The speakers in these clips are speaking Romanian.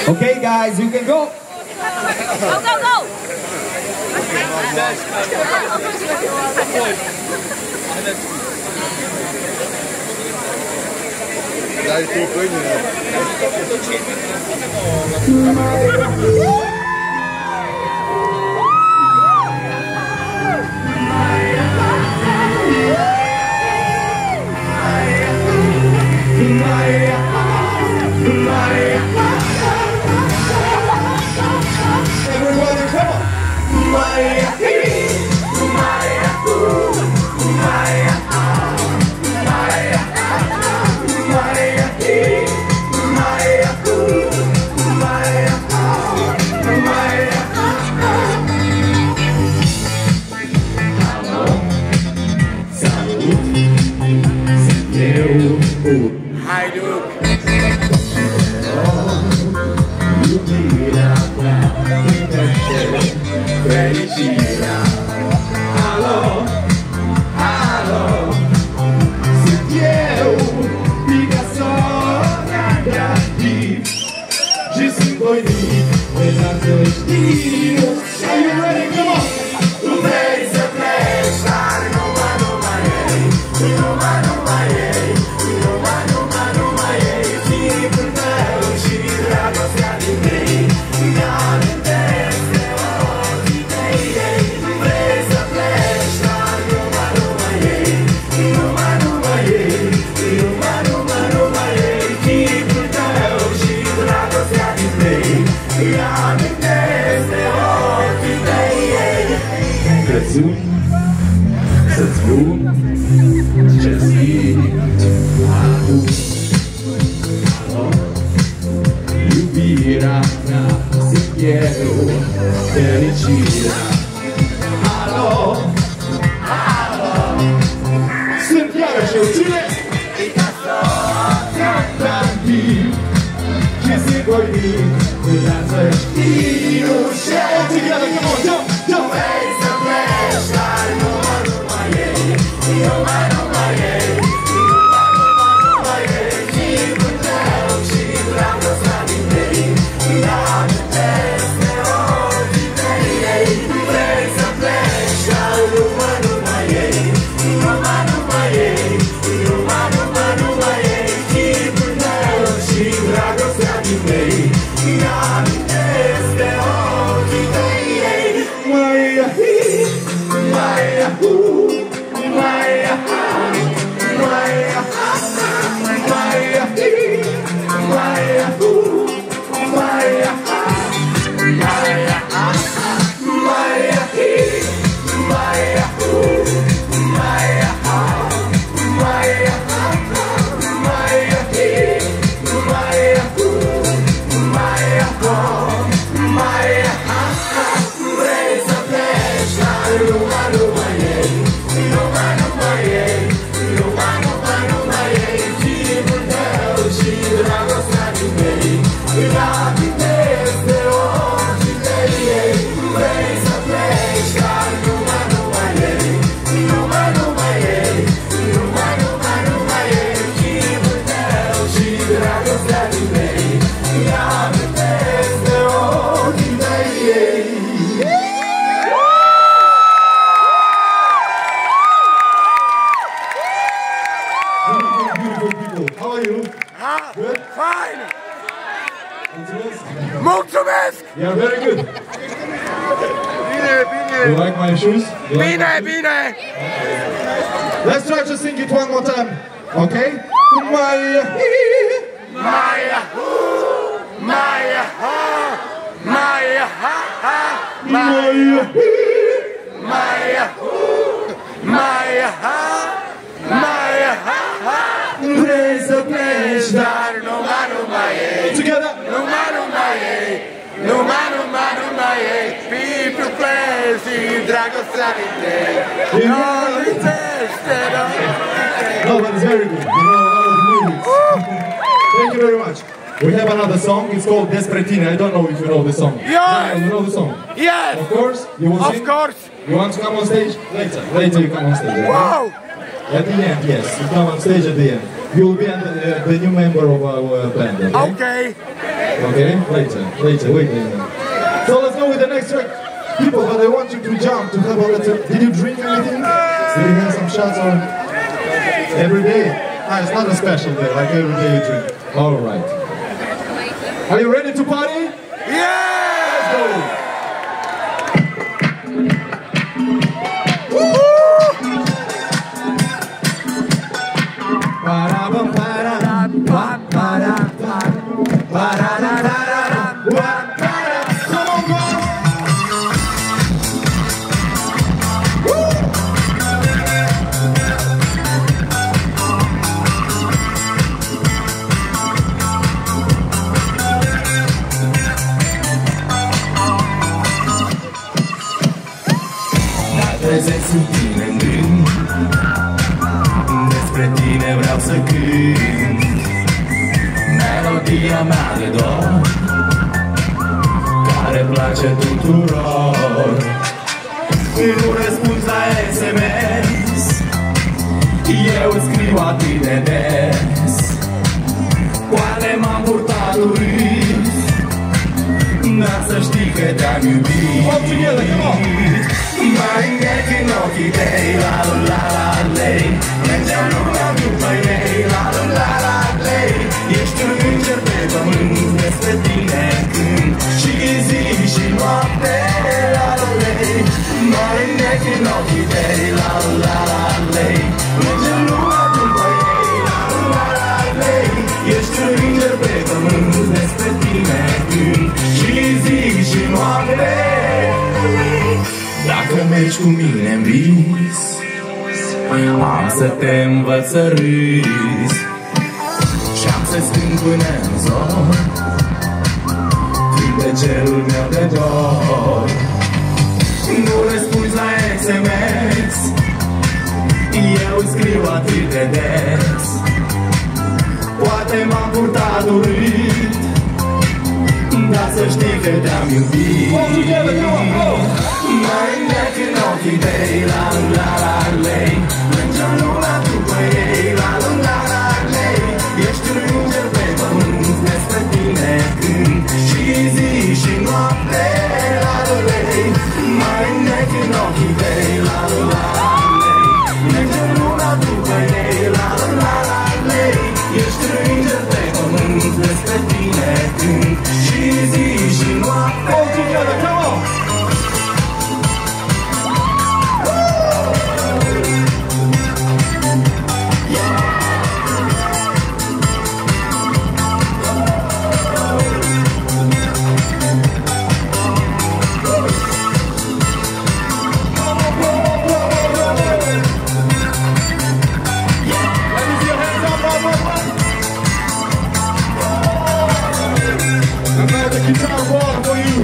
Okay, guys, you can go. Go, go, go! Dai tu, prendi. Everybody, come on. Hajduk! Fericirea. Alo, alo, sunt eu, Picasso, creativ și sunt voinic, dar să știu. Are you ready? Come on! Tu vrei să pleci, dar numai ei, numai ei, numai ei, timpul tău și dragostea din ei, mi-amintesc de ochii tăi ei. Vrei să pleci, dar numai ei, numai ei, numai ei, timpul tău și dragostea din ei, mi-amintesc de ochii tăi ei. Crăciun, să-ți spun ce simt acum. Iubirea mea sunt eu, fericirea. Alo, alo, sunt iarăși eu, cine? Picasso, creativ și sunt voinic, dar să știu și all together, come on, jump, jump! Vrei să pleci, dar numai ei, numai ei, numai ei, timpul tău și dragostea din ei, mi-amintesc de ochii tăi ei. Vrei să pleci, dar numai ei, numai ei, numai ei, timpul tău și dragostea din ei, mi-amintesc de ochii tăi ei. How are you? Good? Fine! Mulțumesc! Yeah, very good. Bine, bine! You like my shoes? You like Bine, bine! Let's try to sing it one more time, okay? Maya, Maya, Maya, Maya, Maya, Maya, Maya, Maya, vrei să pleci, dar dar numai ei, together. numai ei, numai ei, people place dragostea din ei, No, but it's very good. You know a lot of lyrics. Thank you very much. We have another song. It's called Despre Tine. I don't know if you know the song. Yeah. You know the song? Yes! Of course. You want to Of sing? course! You want to come on stage? Later. Later you come on stage. Okay? Wow! At the end, yes. You come on stage at the end. You'll be the new member of our band, okay? Okay. Okay? Later, wait a minute. So let's go with the next track. People, but I want you to jump, to have a little... Did you drink anything? Did you have some shots or... Every day? Ah, it's not a special day, like every day you drink. Alright. Are you ready to party? Yeah! Let's go! Trezesc sub tine în gând, despre tine vreau să cânt melodia mea de dor, care place tuturor. Nu răspunzi la SMS, eu scriu atât de des, poate m-am purtat urât, dar să știi că te-am iubit. Mai îngheț în ochii tăi, la la la lei, mergeam lumea după ei, la la la lei. Ești un înger pe pământ, despre tine cânt și zi și noapte, la la lei. Mai îngheț în ochii tăi, la la la lei, mergeam lumea după ei, la la la lei. Ești un înger pe pământ, despre tine cânt și zi și noapte. Dacă mergi cu mine-n vis, am să te învăț să râzi și am să strâng până-n zor cântecelul meu de dor. Nu răspunzi la SMS, eu scriu atât de des, poate m-am purtat urât, dar să știi că te-am iubit. Mai îngheț în ochii tăi, la la la lei, mergeam lumea după ei, la la la lei. Ești un înger pe pământ, despre tine cânt și zi și noapte, la la lei. Mai îngheț în ochii tăi, la la la lei, mergeam lumea după ei, la la la lei. Ești un înger pe pământ, despre tine cânt și zi și noapte. All together, come on! Guitar roll for you.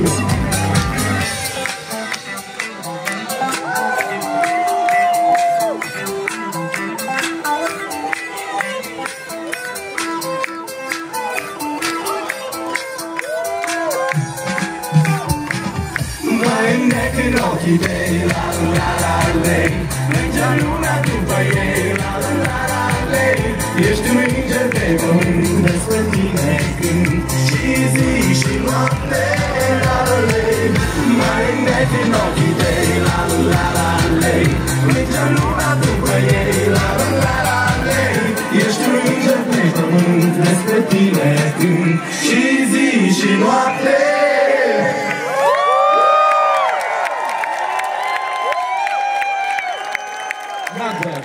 Mai înnec în ochii tăi, la la la lei, mergeam lumea după ei, la la la lei. Ești un înger pe pământ, despre tine cânt și zi și noapte, la la lei. Mai înnec în ochii tăi, la la la lei, mergeam lumea după ei, la la la lei. Ești un înger pe pământ, despre tine cânt și zi și noapte. Not bad.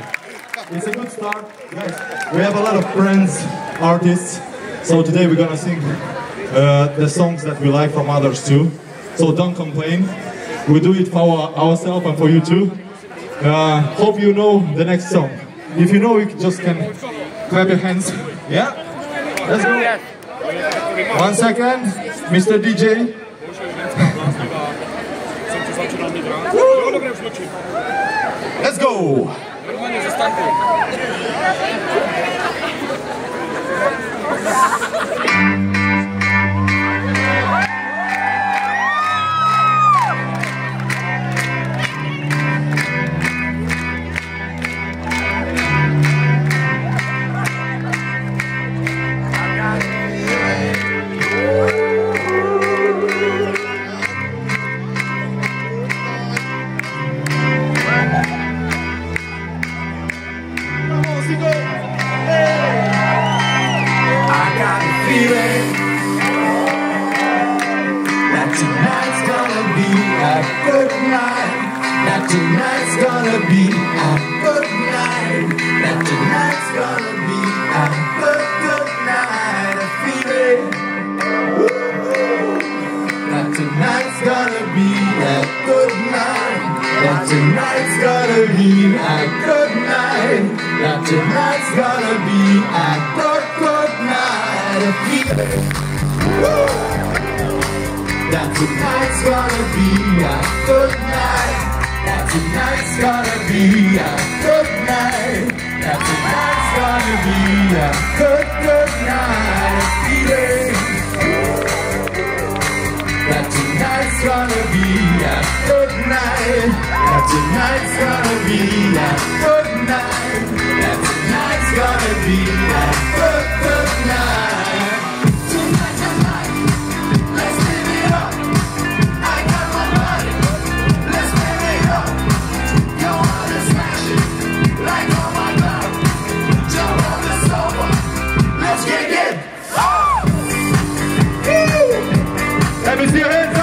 It's a good start, guys. We have a lot of friends, artists, so today we're gonna sing the songs that we like from others too. So don't complain. We do it for ourselves and for you too. Hope you know the next song. If you know, you just can clap your hands. Yeah? Let's go. 1 second, Mr. DJ. Let's go! That tonight's gonna be a good night. That tonight's gonna be a good night. That tonight's gonna be a good night. That tonight's gonna be a good night. That tonight's gonna be a good night. That tonight's gonna be a good night. That tonight's gonna be a good night. That tonight's gonna be a good night. Tonight, let's live it up. I got my money, let's live it up. Go on and smash it, like on my back. Jump on the sofa, let's kick it. Let me see your hands up.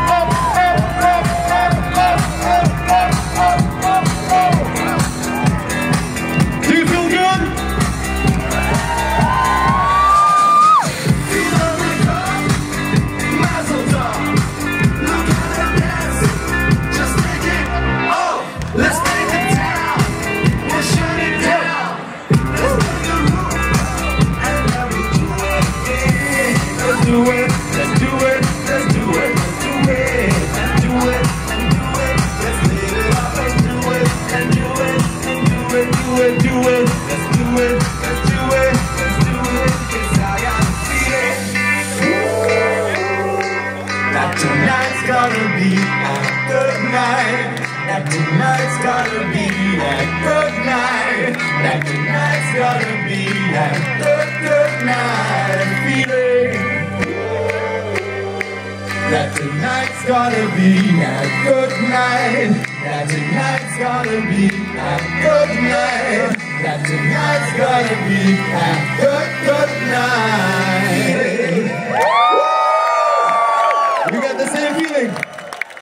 Up, up, up, up, up, up, up, up, up, up. Do you feel good? Feel the rhythm, mazel tov. Look at them dancing, just take it. Oh, let's take it down. We'll shut it down. Let's put the roof and let me do it again. Let's do it. Let's do it. Let's do it. Let's do it. And do it. And do it. Let's live it up. Let's do it. And do it. And do it. Do it. Do it. Let's do it. Let's do it. Let's do it. It's how I feel it. That tonight's gonna be a good night. That tonight's gonna be a good night. That tonight's gonna be a good night. Feeling. That tonight's gonna be a good night. That tonight's gonna be a good night. That tonight's gonna be a good night. You got the same feeling?